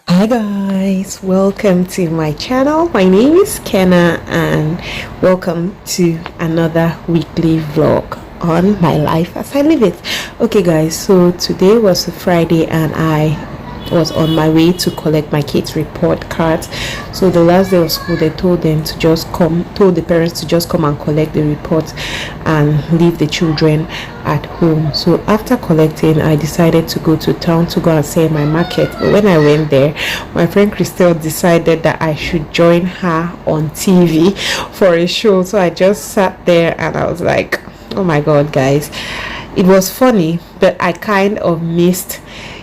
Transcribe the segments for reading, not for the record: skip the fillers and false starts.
Hi guys, welcome to my channel. My name is Kenna and welcome to another weekly vlog on my life as I live it. Okay guys, so today was a Friday and I was on my way to collect my kids' report cards. So the last day of school they told the parents to just come and collect the reports and leave the children at home. So after collecting, I decided to go to town to go and sell my market. But when I went there, my friend Christelle decided that I should join her on TV for a show. So I just sat there and I was like, oh my god guys, it was funny, but I kind of missed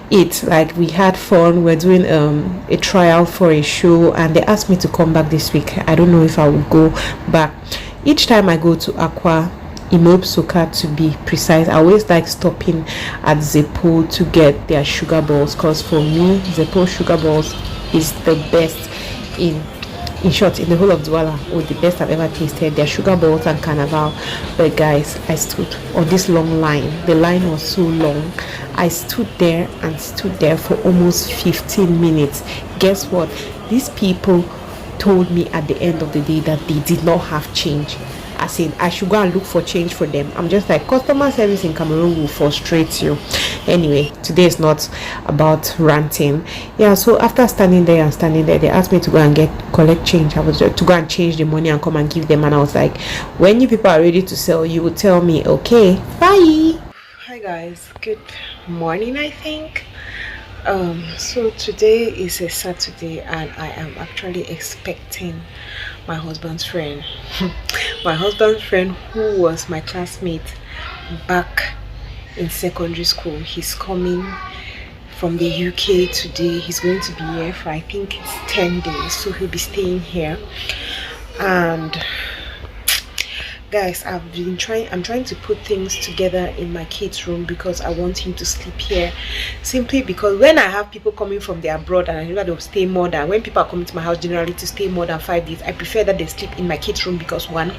it. Like, we had fun. We're doing a trial for a show and they asked me to come back this week. I don't know if I will go back. Each time I go to Aqua Imob Soka, to be precise, I always like stopping at Zepo to get their sugar balls, because for me Zepo sugar balls is the best in short in the whole of Douala, or the best I've ever tasted. Their sugar balls and carnival. But guys, I stood on this long line. The line was so long. I stood there for almost 15 minutes. Guess what? These people told me at the end of the day that they did not have change. I said I should go and look for change for them. I'm just like, customer service in Cameroon will frustrate you. Anyway, today is not about ranting. Yeah, so after standing there, they asked me to go and collect change. I was to go and change the money and come and give them, and I was like, when you people are ready to sell, you will tell me. Okay, bye. Hi guys, good morning. I think so today is a Saturday and I am actually expecting my husband's friend my husband's friend who was my classmate back in secondary school. He's coming from the UK today. He's going to be here for, I think it's 10 days, so he'll be staying here. And guys, I'm trying to put things together in my kids' room because I want him to sleep here, simply because when I have people coming from the abroad and I know that they'll stay more than, when people are coming to my house generally to stay more than 5 days, I prefer that they sleep in my kids' room, because one,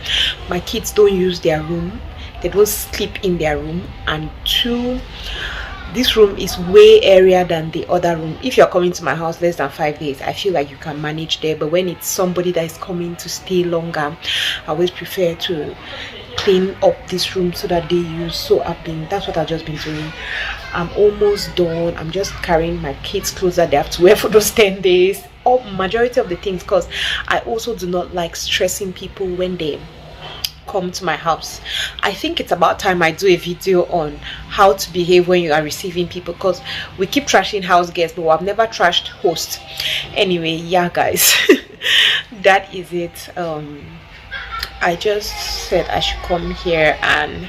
my kids don't use their room, they don't sleep in their room, and two, this room is way airier than the other room. If you're coming to my house less than 5 days, I feel like you can manage there, but when it's somebody that is coming to stay longer, I always prefer to clean up this room so that they use. So that's what I've just been doing. I'm almost done. I'm just carrying my kids' clothes that they have to wear for those 10 days, or majority of the things, because I also do not like stressing people when they come to my house. I think it's about time I do a video on how to behave when you are receiving people, because we keep trashing house guests, but I've never trashed hosts. Anyway, yeah guys, that is it. I just said I should come here and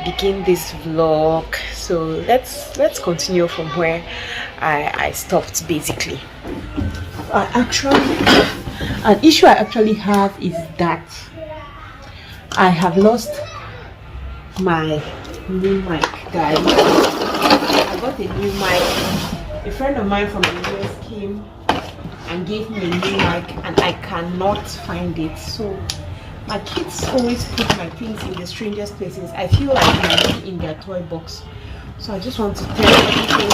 begin this vlog, so let's continue from where I stopped. Basically, an issue I actually have is that I have lost my new mic, guys. I got a new mic. A friend of mine from the US came and gave me a new mic and I cannot find it. So my kids always put my things in the strangest places. I feel like they're in their toy box. So I just want to tell everything.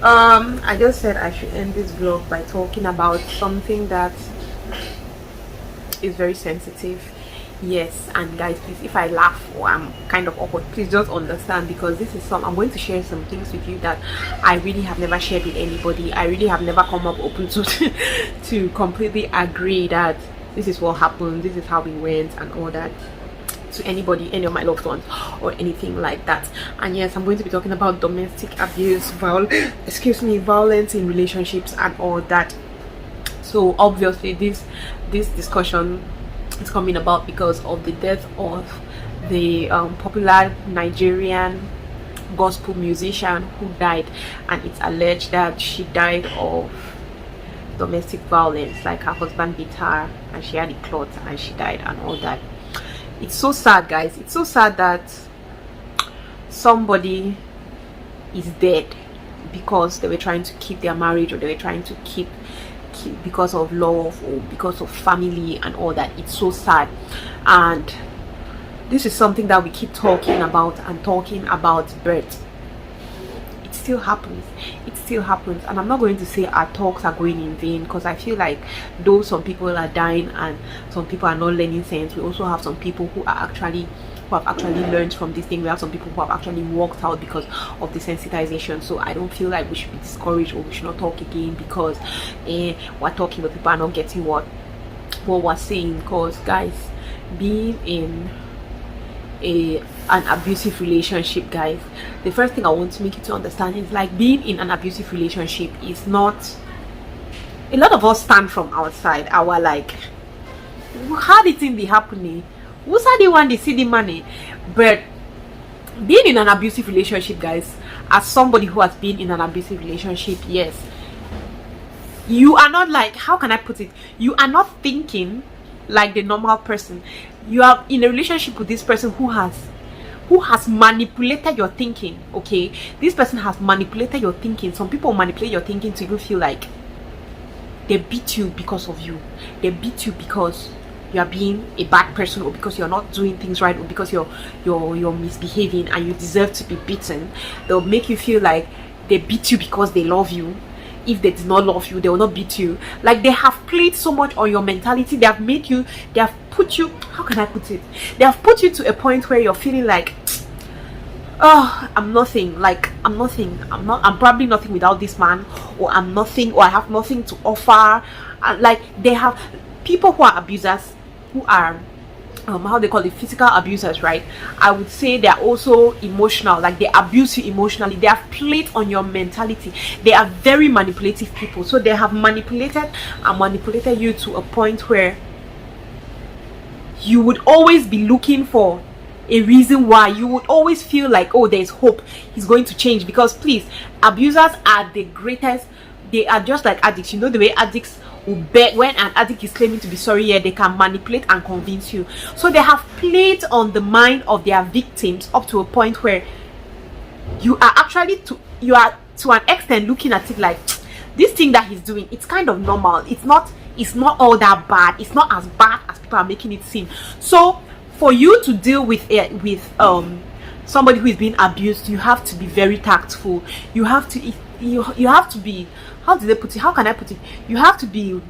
I just said I should end this vlog by talking about something that is very sensitive. Yes, and guys, please, if I laugh or I'm kind of awkward, please just understand, because this is I'm going to share some things with you that I really have never shared with anybody. I really have never come up open to to completely agree that this is what happened, this is how we went and all that, to anybody, any of my loved ones or anything like that. And yes, I'm going to be talking about domestic abuse, violence in relationships and all that. So obviously this discussion is coming about because of the death of the popular Nigerian gospel musician who died, and it's alleged that she died of domestic violence, like her husband beat her and she had a clot and she died and all that. It's so sad, guys. It's so sad that somebody is dead because they were trying to keep their marriage, or they were trying to keep because of love or because of family and all that. It's so sad, and this is something that we keep talking about, but it still happens. It still happens, and I'm not going to say our talks are going in vain, because I feel like though some people are dying and some people are not learning sense, we also have some people who have actually learned from this thing. We have some people who have actually walked out because of desensitization. So I don't feel like we should be discouraged or we should not talk again because we're talking but people are not getting what we're saying. Because guys, being in an abusive relationship, guys, the first thing I want to make you to understand is, like, being in an abusive relationship is not, a lot of us stand from outside, our like, how did it be happening, who's the one they see the money? But being in an abusive relationship, guys, as somebody who has been in an abusive relationship, yes, you are not, like, how can I put it, you are not thinking like the normal person. You are in a relationship with this person who has manipulated your thinking. Okay, this person has manipulated your thinking. Some people manipulate your thinking to even feel like they beat you because of you. They beat you because you are being a bad person, or because you're not doing things right, or because you're misbehaving and you deserve to be beaten. They'll make you feel like they beat you because they love you. If they did not love you, they will not beat you. Like, they have played so much on your mentality. They have put you, how can I put it, they have put you to a point where you're feeling like, oh, I'm nothing, like, I'm probably nothing without this man, or I'm nothing, or I have nothing to offer. And like, they have people who are abusers, who are how they call it, physical abusers, right? I would say they're also emotional, like they abuse you emotionally. They have played on your mentality. They are very manipulative people. So they have manipulated you to a point where you would always be looking for a reason why. You would always feel like, oh, there's hope, he's going to change. Because please, abusers are the greatest. They are just like addicts. You know the way addicts will beg, when an addict is claiming to be sorry, yeah, they can manipulate and convince you. So they have played on the mind of their victims up to a point where you are actually to an extent looking at it like, this thing that he's doing, it's kind of normal. It's not all that bad. It's not as bad as people are making it seem. So for you to deal with somebody who is being abused, you have to be very tactful. You have to be, how do they put it, how can I put it, you have to be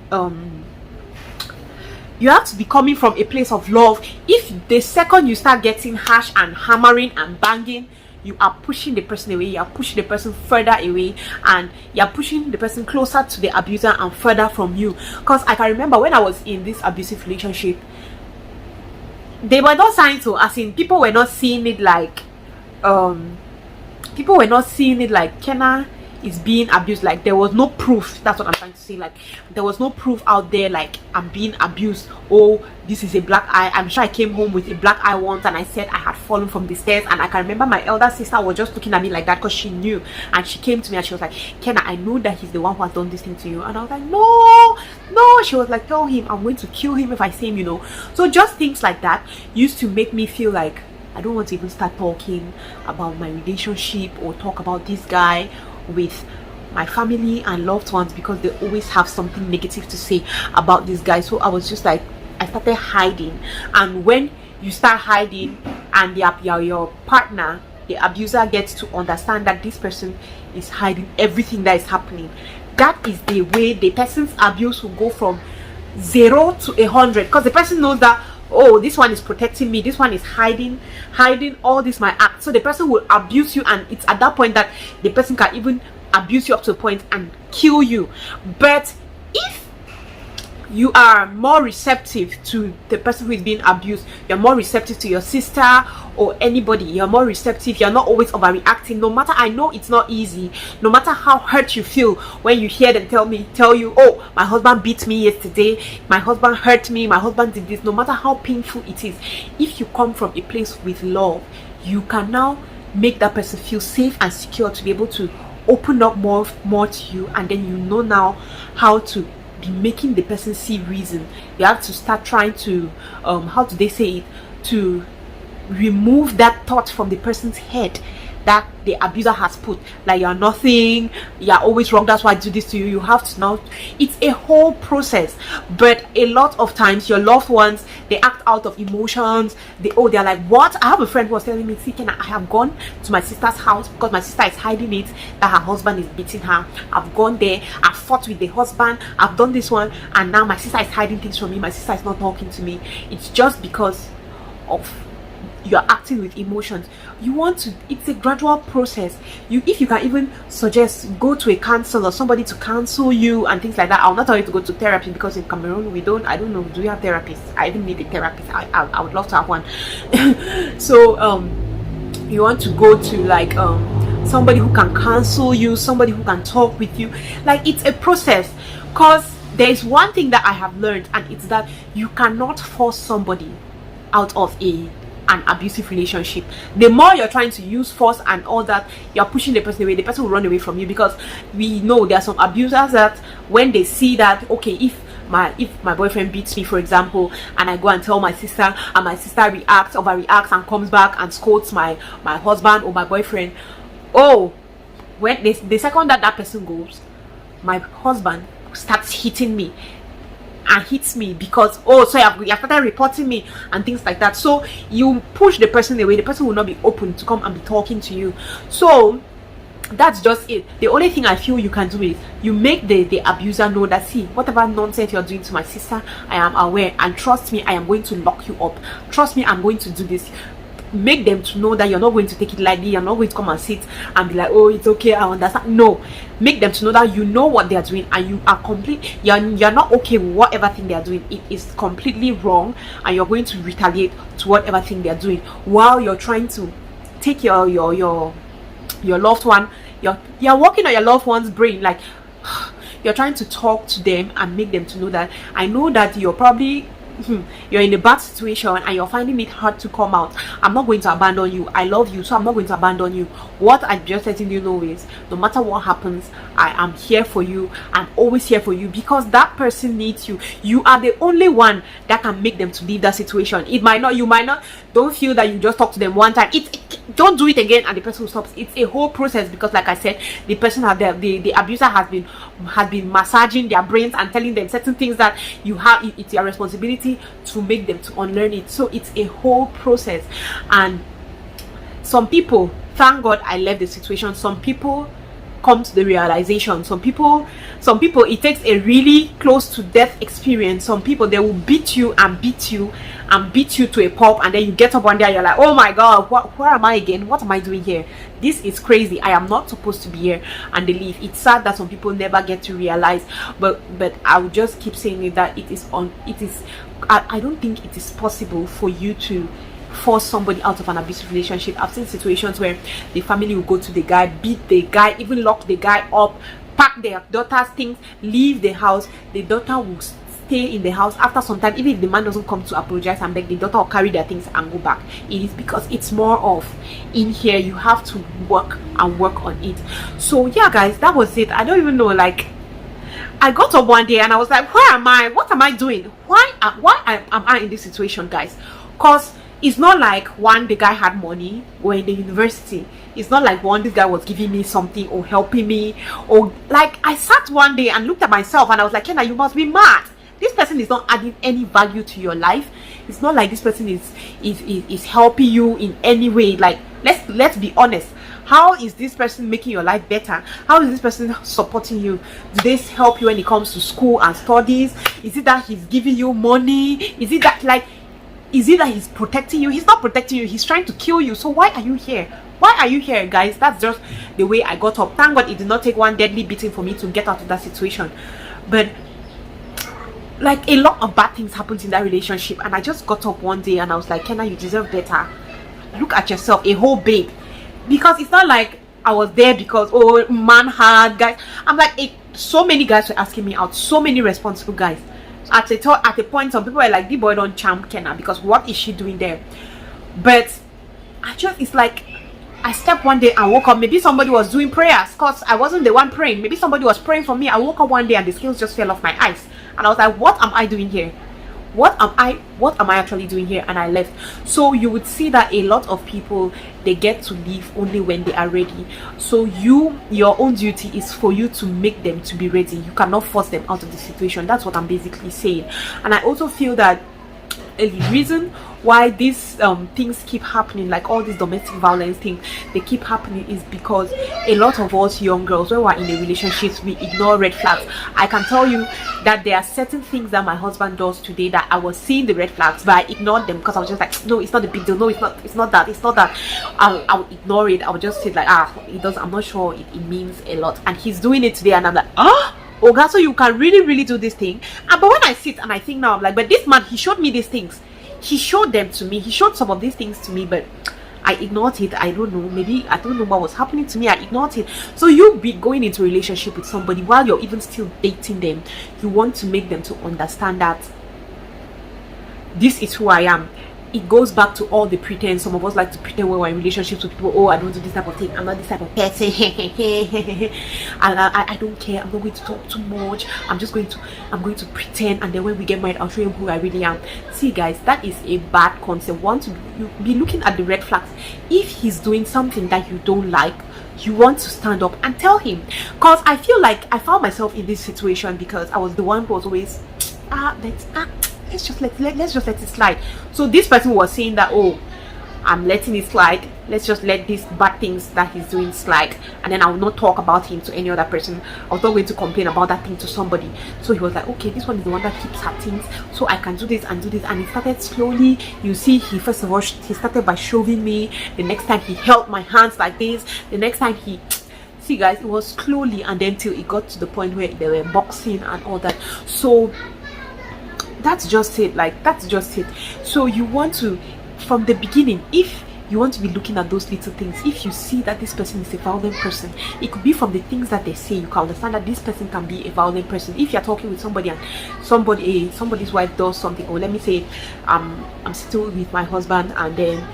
coming from a place of love. If the second you start getting harsh and hammering and banging, you are pushing the person away, you are pushing the person further away, and you are pushing the person closer to the abuser and further from you. Because I can remember when I was in this abusive relationship, they were not signed to, as in, people were not seeing it like Kenna is being abused. Like, there was no proof. That's what I'm trying to say. Like, there was no proof out there like I'm being abused. Oh, this is a black eye. I'm sure I came home with a black eye once and I said I had fallen from the stairs, and I can remember my elder sister was just looking at me like that because she knew, and she came to me and she was like, Kenna, I know that he's the one who has done this thing to you. And I was like, no. She was like, tell him, I'm going to kill him if I see him, you know. So just things like that used to make me feel like I don't want to even start talking about my relationship or talk about this guy with my family and loved ones, because they always have something negative to say about this guy. So I was just like, I started hiding. And when you start hiding and your partner the abuser gets to understand that this person is hiding everything that is happening. That is the way the person's abuse will go from 0 to 100, because the person knows that, oh, this one is protecting me, this one is hiding all this my act. So the person will abuse you, and it's at that point that the person can even abuse you up to a point and kill you. But if you are more receptive to the person who is being abused, you're more receptive to your sister or anybody, you're more receptive, you're not always overreacting. No matter, I know it's not easy, no matter how hurt you feel when you hear them tell you, oh, my husband beat me yesterday, my husband hurt me, my husband did this. No matter how painful it is, if you come from a place with love, you can now make that person feel safe and secure to be able to open up more to you. And then you know now how to be making the person see reason. You have to start trying to how do they say it, to remove that thought from the person's head that the abuser has put, like you're nothing, you're always wrong, that's why I do this to you. You have to now, it's a whole process. But a lot of times your loved ones, they act out of emotions. They're like, what? I have a friend who was telling me, see, I have gone to my sister's house because my sister is hiding it that her husband is beating her. I've gone there, I've fought with the husband, I've done this one, and now my sister is hiding things from me, my sister is not talking to me. It's just because of you're acting with emotions. You want to, it's a gradual process. If you can even suggest, go to a counselor, somebody to counsel you and things like that. I'll not tell you to go to therapy, because in Cameroon I don't know, do you have therapists? I even need a therapist. I would love to have one. So you want to go to like somebody who can counsel you, somebody who can talk with you. Like, it's a process, because there is one thing that I have learned, and it's that you cannot force somebody out of an abusive relationship. The more you're trying to use force and all that, you're pushing the person away. The person will run away from you, because we know there are some abusers that when they see that, okay, if my boyfriend beats me, for example, and I go and tell my sister, and my sister overreacts and comes back and scolds my husband or my boyfriend, oh, when the second that person goes, my husband starts hitting me and hits me, because, oh, so you have started reporting me and things like that. So you push the person away. The person will not be open to come and be talking to you. So that's just it. The only thing I feel you can do is you make the abuser know that, see, whatever nonsense you're doing to my sister, I am aware, and trust me, I am going to lock you up. Trust me, I'm going to do this. Make them to know that you're not going to take it lightly. You're not going to come and sit and be like, oh, it's okay, I understand. No, make them to know that you know what they are doing, and you are you're not okay with whatever thing they are doing. It is completely wrong, and you're going to retaliate to whatever thing they are doing, while you're trying to take your loved one, you're working on your loved one's brain. Like, you're trying to talk to them and make them to know that, I know that you're probably you're in a bad situation and you're finding it hard to come out. I'm not going to abandon you. I love you, so I'm not going to abandon you. What I'm just letting you know is, no matter what happens, I am here for you. I'm always here for you, because that person needs you. You are the only one that can make them to leave that situation. You might not. Don't feel that you just talk to them one time. Don't do it again and the person will stop. It's a whole process, because like I said, the person the abuser has been massaging their brains and telling them certain things that it's your responsibility to make them to unlearn it. So it's a whole process. And some people, thank God I left the situation. Some people come to the realization. Some people it takes a really close to death experience. Some people, they will beat you and beat you and beat you to a pulp, and then you get up one day and you're like, oh my God, where am I again? What am I doing here? This is crazy. I am not supposed to be here. And they leave. It's sad that some people never get to realize, but I will just keep saying it, that I don't think it is possible for you to force somebody out of an abusive relationship. I've seen situations where the family will go to the guy, beat the guy, even lock the guy up, pack their daughter's things, leave the house. The daughter will stay in the house. After some time, even if the man doesn't come to apologize and beg, the daughter will carry their things and go back. It is because it's more of, in here you have to work on it. So yeah guys, that was it. I don't even know, like, I got up one day and I was like, where am I? What am I doing? Why am I in this situation, guys? Because it's not like, one, the guy had money, we're in the university. It's not like, one, this guy was giving me something or helping me, or like, I sat one day and looked at myself and I was like, Kenna, you must be mad. This person is not adding any value to your life. It's not like this person is helping you in any way. Like, Let's be honest. How is this person making your life better? How is this person supporting you? Do they help you when it comes to school and studies? Is it that he's giving you money? Is it that he's protecting you? He's not protecting you. He's trying to kill you. So why are you here? Why are you here, guys? That's just the way I got up. Thank God it did not take one deadly beating for me to get out of that situation. But like, a lot of bad things happened in that relationship, and I just got up one day and I was like, Kenna, you deserve better. Look at yourself, a whole babe. Because it's not like I was there because, oh, man hard, guys. I'm like, so many guys were asking me out, so many responsible guys. At a point, some people were like, the boy don't charm Kenna, because what is she doing there? But it's like, I stepped one day and woke up. Maybe somebody was doing prayers, because I wasn't the one praying. Maybe somebody was praying for me. I woke up one day and the scales just fell off my eyes, and I was like, what am I doing here? What am I actually doing here? And I left. So you would see that a lot of people, they get to leave only when they are ready. So your own duty is for you to make them to be ready. You cannot force them out of the situation. That's what I'm basically saying. And I also feel that a reason why these things keep happening, like all these domestic violence things, they keep happening, is because a lot of us young girls, when we're in a relationship, we ignore red flags. I can tell you that there are certain things that my husband does today that I was seeing the red flags, but I ignored them because I was just like, no, it's not a big deal. No, it's not that. I would ignore it. I would just say like, it does. I'm not sure it means a lot, and he's doing it today, and I'm like, Oga, so you can really do this thing. But when I sit and I think now, I'm like, but this man, he showed me these things. He showed them to me. He showed some of these things to me, but I ignored it. I don't know. Maybe I don't know what was happening to me. I ignored it. So you be going into a relationship with somebody while you're even still dating them. You want to make them to understand that this is who I am. It goes back to all the pretense. Some of us like to pretend when we're in relationships with people. Oh, I don't do this type of thing. I'm not this type of person. And I don't care. I'm not going to talk too much. I'm going to pretend. And then when we get married, I'll show you who I really am. See, guys, that is a bad concept. You be looking at the red flags. If he's doing something that you don't like, you want to stand up and tell him. Because I feel like I found myself in this situation because I was the one who was always let's just let it slide. So this person was saying that, oh, I'm letting it slide. Let's just let these bad things that he's doing slide, and then I will not talk about him to any other person. I was not going to complain about that thing to somebody. So he was like, okay, this one is the one that keeps her things, so I can do this and do this. And he started slowly. You see, he first of all, he started by shoving me. The next time he held my hands like this. The next time he, see guys, it was slowly, and then till it got to the point where they were boxing and all that. So that's just it. So you want to, from the beginning, if you want to be looking at those little things, if you see that this person is a violent person, it could be from the things that they say. You can understand that this person can be a violent person. If you're talking with somebody and somebody's wife does something, or let me say I'm sitting with my husband, and then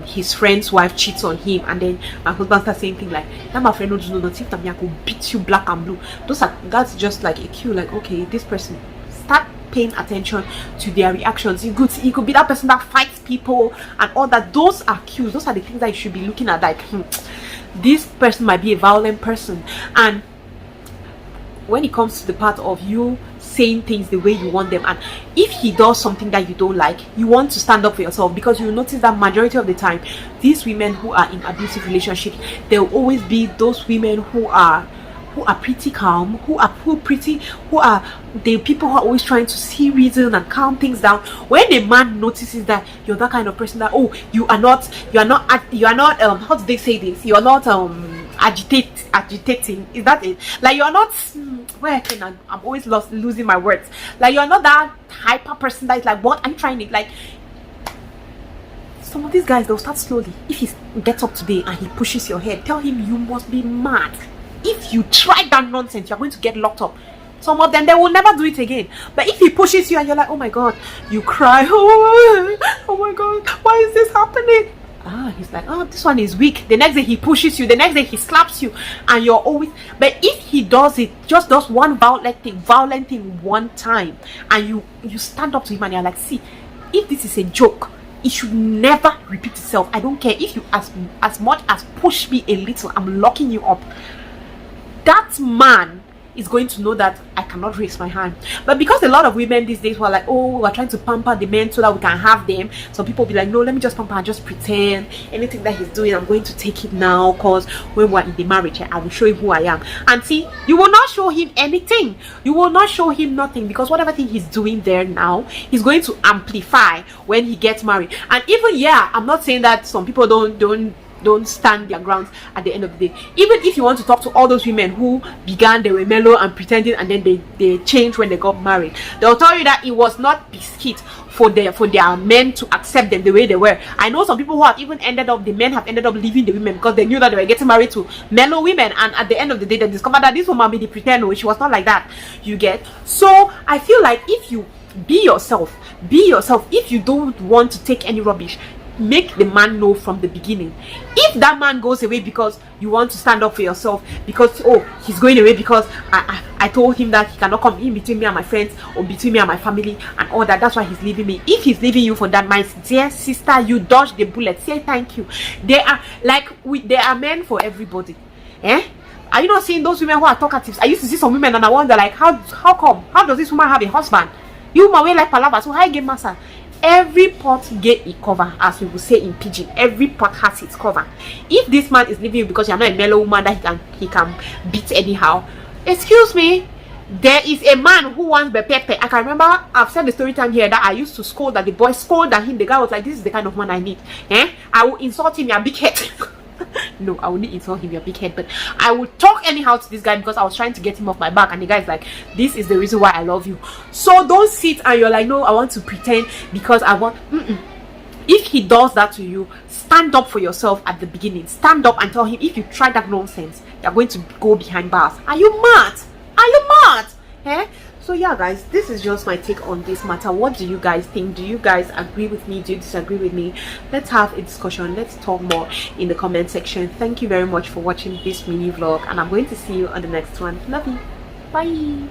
his friend's wife cheats on him, and then my husband starts saying things like, that my friend don't do nothing, if I could beat you black and blue. That's just like a cue, like, okay, this person, start paying attention to their reactions. You could be that person that fights people and all that. Those are cues. Those are the things that you should be looking at, like, this person might be a violent person. And when it comes to the part of you saying things the way you want them, and if he does something that you don't like, you want to stand up for yourself, because you notice that majority of the time these women who are in abusive relationships, there will always be those women who are pretty calm, who are the people who are always trying to see reason and calm things down. When a man notices that you're that kind of person, that, oh, you are not how do they say this, you're not agitating, is that it? Like, you're not I'm always losing my words. Like, you're not that hyper person that is like, what I'm trying it, like, some of these guys, they'll start slowly. If he gets up today and he pushes your head, tell him you must be mad. If you try that nonsense, you're going to get locked up. Some of them, they will never do it again. But if he pushes you and you're like, oh my god, you cry, oh my god, why is this happening? He's like, oh, this one is weak. The next day he pushes you, the next day he slaps you, and you're always, but if he does it, just does one violent thing one time, and you stand up to him and you're like, see, if this is a joke, it should never repeat itself. I don't care if you as much as push me a little, I'm locking you up. That man is going to know that I cannot raise my hand. But because a lot of women these days were like, oh, we're trying to pamper the men so that we can have them, some people be like, no, let me just pamper and just pretend. Anything that he's doing, I'm going to take it now, because when we're in the marriage, I will show him who I am. And see, you will not show him anything. You will not show him nothing, because whatever thing he's doing there now, he's going to amplify when he gets married. And even, yeah, I'm not saying that some people don't stand their grounds at the end of the day. Even if you want to talk to all those women who began, they were mellow and pretending, and then they changed when they got married, they'll tell you that it was not biscuit for their men to accept them the way they were. I know some people who have even the men have ended up leaving the women because they knew that they were getting married to mellow women, and at the end of the day they discovered that this woman be the pretend, which was not like that. You get? So I feel like if you be yourself, if you don't want to take any rubbish, make the man know from the beginning. If that man goes away because you want to stand up for yourself, because oh, he's going away because I told him that he cannot come in between me and my friends, or between me and my family and all that, that's why he's leaving me. If he's leaving you for that, my dear sister, you dodge the bullet. Say thank you. There are men for everybody. Are you not seeing those women who are talkatives? I used to see some women and I wonder, like, how come? How does this woman have a husband? You my way like palava, so how you get massa? Every pot get a cover, as we will say in pidgin. Every pot has its cover. If this man is leaving you because you're not a mellow woman that he can beat anyhow, excuse me, there is a man who wants the pepper. I can remember, I've said the story time here, that I used to scold, that the boy scolded him. The guy was like, this is the kind of man I need. I will insult him, your big head. No, I will not insult him, your big head, but I will talk anyhow to this guy because I was trying to get him off my back, and the guy's like, this is the reason why I love you. So don't sit and you're like, no, I want to pretend because I want. If he does that to you, stand up for yourself at the beginning. Stand up and tell him, if you try that nonsense, you're going to go behind bars. Are you mad? Are you mad? So yeah, guys, this is just my take on this matter. What do you guys think? Do you guys agree with me? Do you disagree with me? Let's have a discussion. Let's talk more in the comment section. Thank you very much for watching this mini vlog, and I'm going to see you on the next one. Love you. Bye.